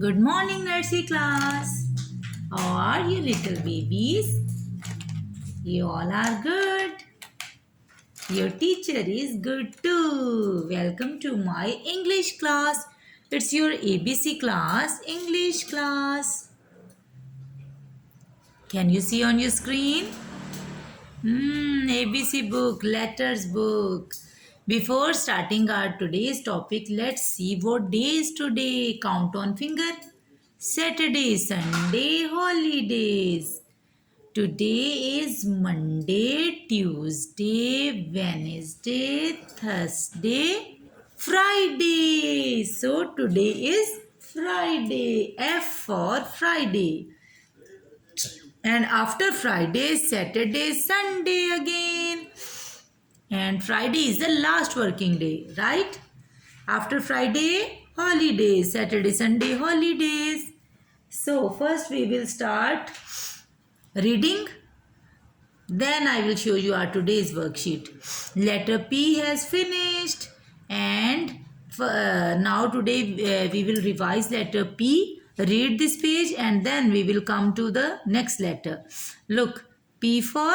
Good morning, nursery class. How are you, little babies? You all are good. Your teacher is good too. Welcome to my English class. It's your ABC class, English class. Can you see on your screen? ABC book, letters book. Before starting our today's topic, let's see what day is today. Count on finger. Saturday, Sunday, holidays. Today is Monday, Tuesday, Wednesday, Thursday, Friday. So today is Friday. F for Friday. And after Friday, Saturday, Sunday again. And Friday is the last working day, right? After Friday, holidays. Saturday, Sunday, holidays. So first we will start reading. Then I will show you our today's worksheet. Letter P has finished. And now today we will revise letter P. Read this page and then we will come to the next letter. Look, P for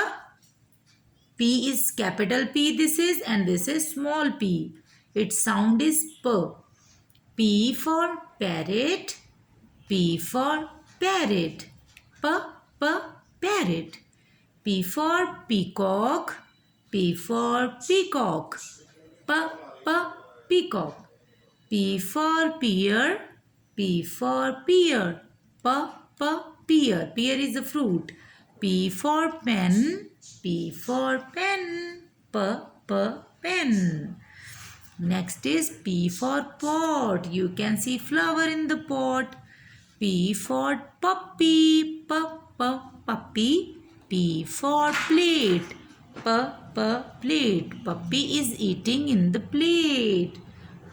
P is capital P this is, and this is small p. Its sound is P. P for parrot. P for parrot. P, P, parrot. P for peacock. P for peacock. P, P, peacock. P for pear. P for pear. P, P, pear. Pear is a fruit. P for pen. P for pen. P, P, pen. Next is P for pot. You can see flower in the pot. P for puppy. P, P, puppy. P for plate. P, P, plate. Puppy is eating in the plate.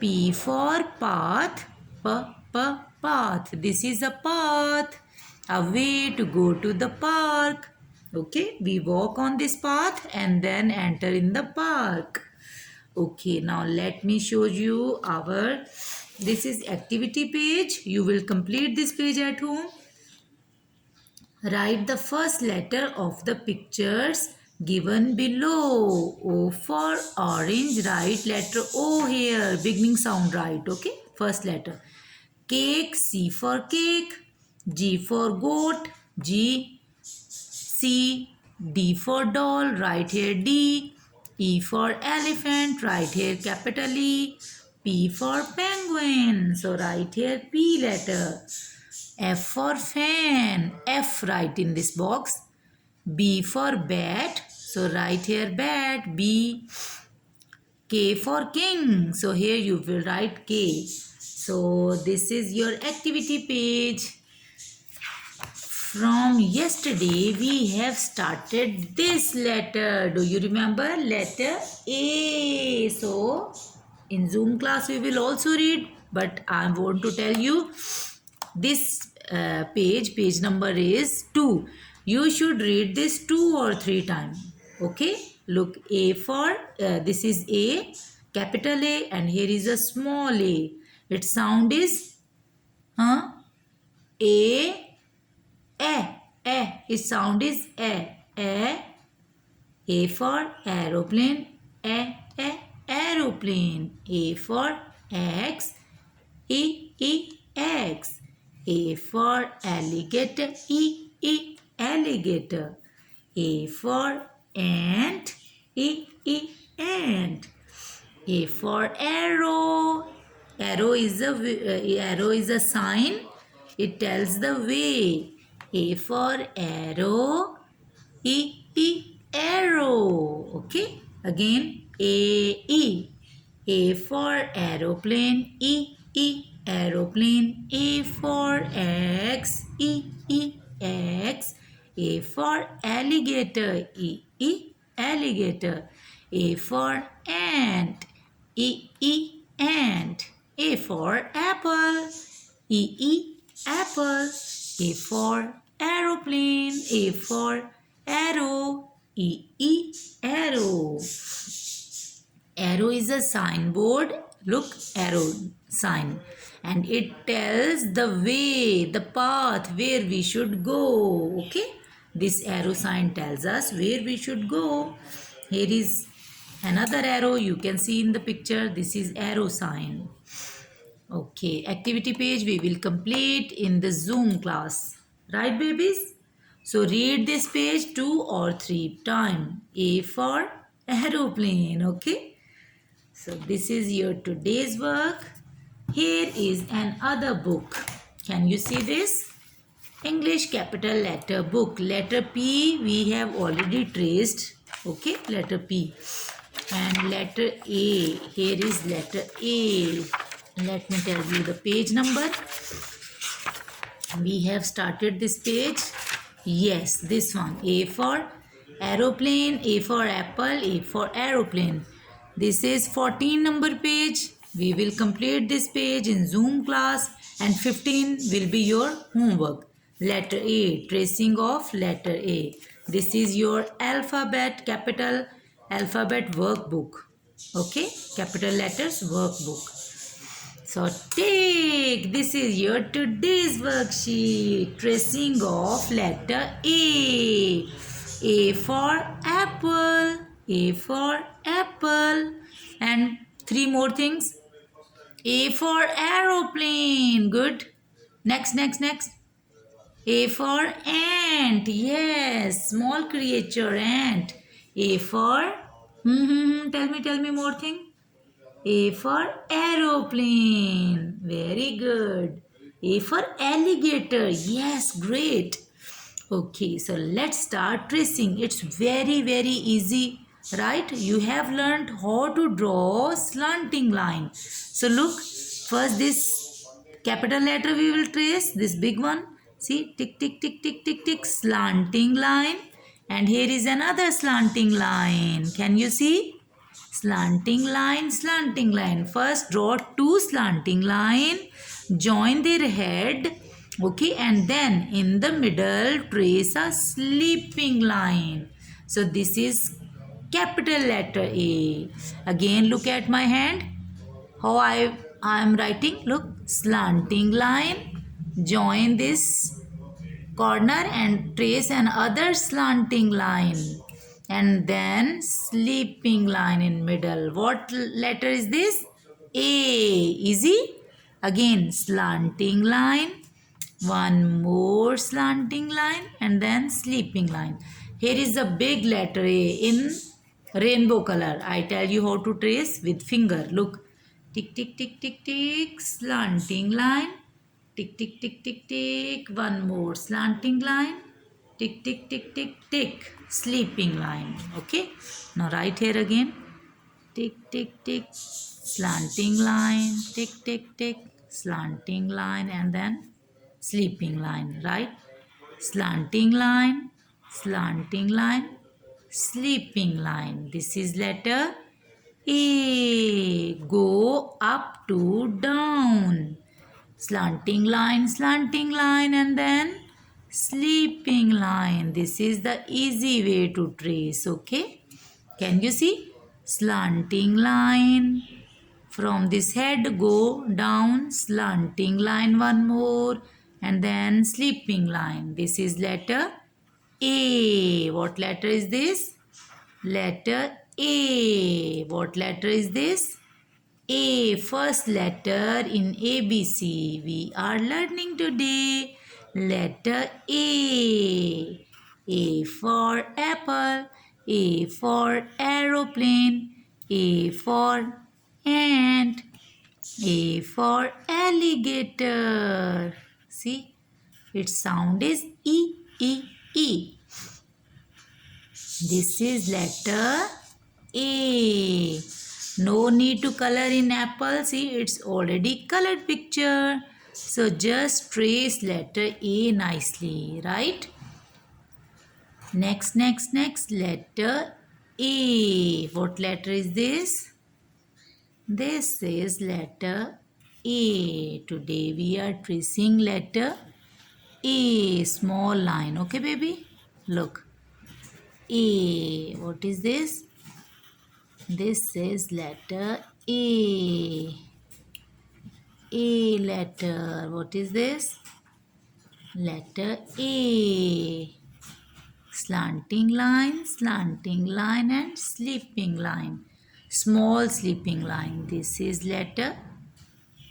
P for path. P, P, path. This is a path. A way to go to the park. Okay, we walk on this path and then enter in the park. Okay, now let me show you this is activity page. You will complete this page at home. Write the first letter of the pictures given below. O for orange, write letter O here. Beginning sound right, okay? First letter. Cake, C for cake. G for goat, G, C. D for doll, write here D. E for elephant, write here capital E. P for penguin, so write here P letter. F for fan, F write in this box. B for bat, so write here bat, B. K for king, so here you will write K. So this is your activity page. From yesterday we have started this letter. Do you remember? Letter A. So in Zoom class we will also read, but I want to tell you this page number is 2. You should read this 2 or 3 times. Okay, look, A for this is A, capital A, and here is a small a. Its sound is A, its sound is A for aeroplane, aeroplane. A for X, X. A for alligator, alligator. A for ant, ant. A for arrow. Arrow is a sign. It tells the way. A for arrow, arrow. Okay. Again, A for aeroplane, aeroplane. A for X, X. A for alligator, alligator. A for ant, ant. A for apple, apple. A for aeroplane, A for arrow, arrow. Arrow is a signboard. Look, arrow sign. and it tells the way, the path where we should go. Okay, this arrow sign tells us where we should go. Here is another arrow you can see in the picture. This is arrow sign. Okay, activity page we will complete in the Zoom class. Right, babies? So read this page 2 or 3 times. A for aeroplane. Okay. So this is your today's work. Here is another book. Can you see this? English capital letter book. Letter P we have already traced. Okay, letter P. And letter A. Here is letter A. Let me tell you the page number. We have started this page. Yes, this one. A for aeroplane, A for apple, A for aeroplane. This is 14 number page. We will complete this page in Zoom class, and 15 will be your homework. Letter A, tracing of letter A. This is your alphabet, capital alphabet workbook. Okay, capital letters workbook. So take, this is your today's worksheet. Tracing of letter A. A for apple. A for apple. And 3 more things. A for aeroplane. Good. Next. A for ant. Yes, small creature, ant. A for, tell me more thing. A for aeroplane. Very good. A for alligator. Yes, great. Okay, so let's start tracing. It's very easy, right? You have learned how to draw slanting line. So look, first this capital letter we will trace, this big one. See, tick, slanting line. And here is another slanting line. Can you see? Slanting line. First draw 2 slanting line, join their head, okay, and then in the middle trace a sleeping line. So this is capital letter A. Again look at my hand, how I am writing. Look, slanting line, join this corner and trace another slanting line, and then sleeping line in middle. What letter is this? A. Easy. Again slanting line, one more slanting line, and then sleeping line. Here is a big letter A in rainbow color. I tell you how to trace with finger. Look, tick, slanting line, tick, one more slanting line, tick, sleeping line. Okay, now write here again, tick, slanting line, tick, slanting line, and then sleeping line, right? Slanting line, sleeping line. This is letter A. Go up to down. Slanting line, and then sleeping line. This is the easy way to trace. Okay, can you see? Slanting line, from this head go down, slanting line one more, and then sleeping line. This is letter A. What letter is this? Letter A. What letter is this? A, first letter in ABC. We are learning today letter A. A for apple, A for aeroplane, A for ant, A for alligator. See, its sound is E. This is letter A. No need to color in apple. See, it's already colored picture. So just trace letter A nicely, right? Next, letter A. What letter is this? This is letter A. Today we are tracing letter A. Small line. Okay, baby? Look. A. What is this? This is letter A. A letter. What is this? Letter A. Slanting line and sleeping line. Small sleeping line. This is letter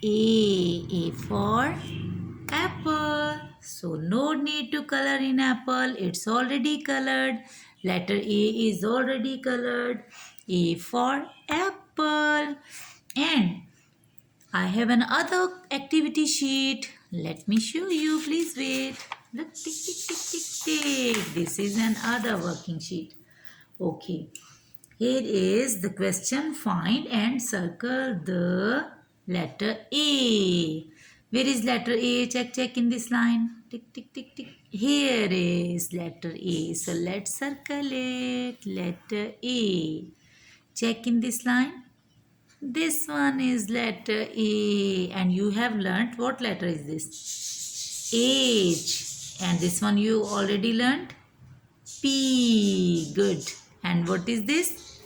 A. A for apple. So no need to color in apple. It's already colored. Letter A is already colored. A for apple. And I have another activity sheet. Let me show you. Please wait. Look, tick, tick, tick, tick, tick. This is another working sheet. Okay. Here is the question. Find and circle the letter A. Where is letter A? Check, check in this line. Tick, tick, tick, tick. Here is letter A. So let's circle it. Letter A. Check in this line. This one is letter A, and you have learnt what letter is this? H. And this one you already learnt? P. Good. And what is this?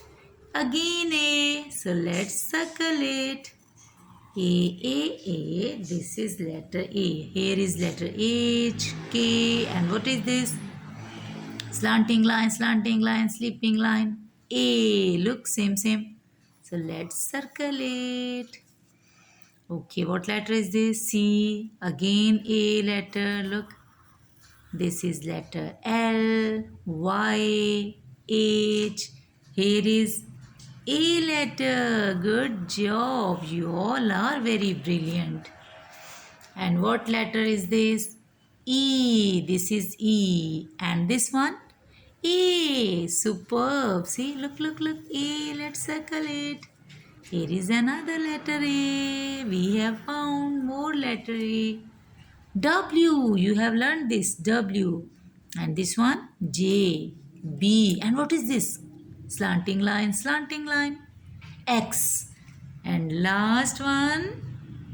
Again A. So let's circle it. A. This is letter A. Here is letter H, K, and what is this? Slanting line, sleeping line. A. Look, same. So let's circle it. Okay, what letter is this? C. Again A letter. Look. This is letter L, Y, H. Here is A letter. Good job. You all are very brilliant. And what letter is this? E. This is E. And this one? A. Superb. See, look. A. Let's circle it. Here is another letter A. We have found more letter A. W. You have learned this. W. And this one? J. B. And what is this? Slanting line. X. And last one?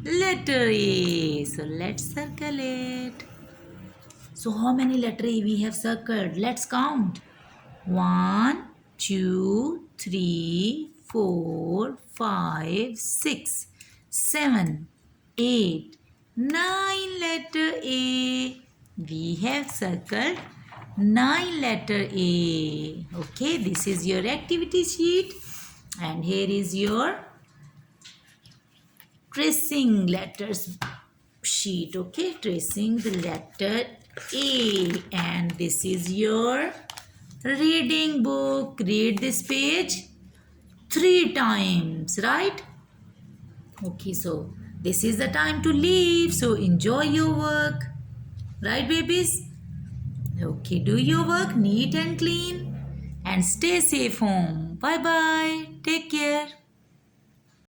Letter A. So let's circle it. So how many letter A we have circled? Let's count. 1, 2, 3, 4, 5, 6, 7, 8, 9 letter A. We have circled 9 letter A. Okay, this is your activity sheet. And here is your tracing letters sheet. Okay, tracing the letter A. And this is your reading book. Read this page 3 times, right? Okay, so this is the time to leave. So enjoy your work. Right, babies? Okay, do your work neat and clean. And stay safe home. Bye-bye. Take care.